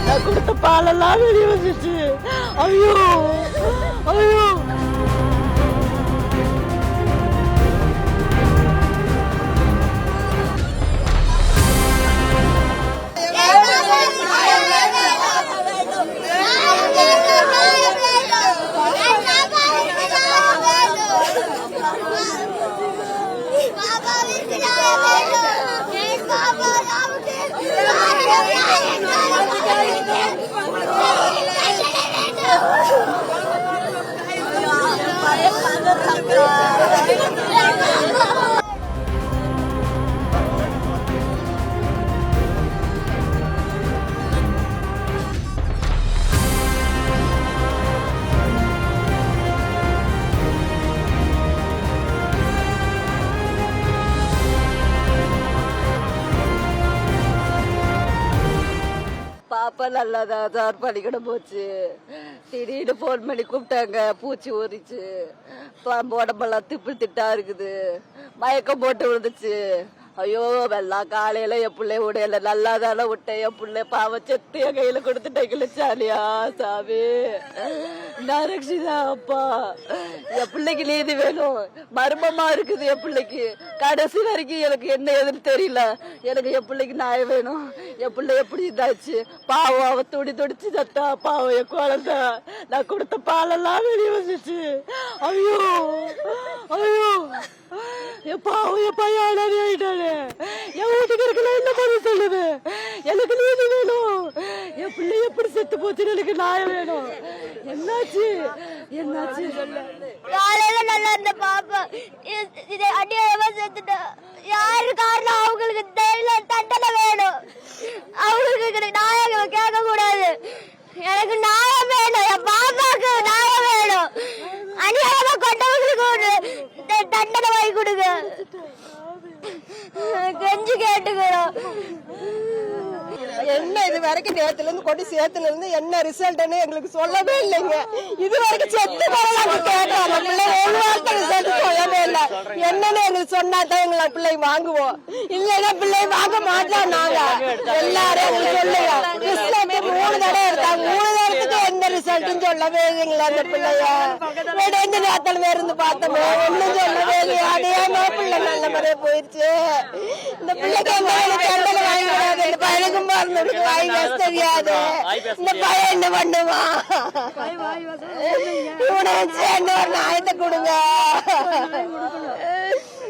நான் கொடுத்த பாலெல்லாம் வெளியே வந்துச்சு. ஐயோ ஐயோ பாப்பா நல்லாதான் சார் பள்ளிக்கூடம் போச்சு. திடீர்னு போன் பண்ணி கூப்பிட்டாங்க. பூச்சி ஊறிச்சு, உடம்பெல்லாம் திட்டா இருக்குது, மயக்கம் போட்டு விழுந்துச்சு. ஐயோ வெள்ளம் காலையில என் பிள்ளை உடையல நல்லா தானே விட்டேன். என் பிள்ளை பாவம் செத்து என் கையில கொடுத்துட்டேன். சாலியா சாமி நரக்ஷிதா அப்பா, என் பிள்ளைக்கு நீதி வேணும். மர்மமா இருக்குது என் பிள்ளைக்கு. கடைசி வரைக்கும் எனக்கு என்ன எதுன்னு தெரியல. எனக்கு என் பிள்ளைக்கு நியாயம் வேணும். என் பிள்ளை எப்படி இதாச்சு பாவம், அவ துடிச்சு சத்தா பாவம். என் குழந்தை நான் கொடுத்த பாலெல்லாம் வெளியே வந்துச்சு. ஐயோ ஐயோ என் பாவம், என் பையன் ஆயிட்டானே. என் வீட்டுக்கு இருக்கல என்ன பண்ண சொல்லுது. எனக்கு நீதி வேணும். என் பிள்ளை எப்படி செத்து போச்சுன்னு எனக்கு நியாயம் வேணும். என்னாச்சு என்னாச்சு சொல்ல. காலையில நல்லா இருந்த பாப்பா இதை அநியாயமா செத்துட்டா. யாரு காரணம்? அவங்களுக்கு தண்டனை வேணும். அவங்களுக்கு நியாயம் கேட்க கூடாது. எனக்கு நியாயம் வேணும். என் பாப்பாக்கு நியாயம் வேணும். அநியாயமா கொண்டவங்களுக்கு தண்டனை வாங்கி கொடுங்க. கெஞ்சி கேட்டுக்கிறோம். என்ன இது வரைக்கும் நேரத்துல இருந்து கொண்டு சேத்துல இருந்து என்ன ரிசல்ட்னு எங்களுக்கு சொல்லவே இல்லைங்க. இது வரைக்கும் செத்து போகலாம் கேட்டோம். பிள்ளை ஒரு வார்த்தை ரிசல்ட் சொல்லவே இல்லை. என்னன்னு எங்களுக்கு சொன்னாதான் எங்களை பிள்ளை வாங்குவோம். இல்லைன்னா பிள்ளை வாங்க மாட்டோம். நாங்க எல்லாரும் எங்களுக்கு சொல்லுவோம். ரிசல்ட் 3 தடவை இருக்காங்க. 3 தடத்துக்கு எந்த ரிசல்ட்டும் சொல்லவே இல்லைங்களா. அந்த பிள்ளைய இடைந்து நேரத்துல இருந்து பார்த்தோம். ஒன்னும் சொல்லவே இல்லை. அதே பிள்ளை நல்ல முறையா போயிடுச்சு. இந்த பிள்ளைக்கு தண்டனை வாங்கிடாது. இந்த பையனுக்கும் பிறந்தவனுக்கு வாய் பேச தெரியாது. இந்த பையன் என்ன பண்ணுவா? இவனை வச்சு என்ன ஒரு நியாயத்தை கொடுங்க.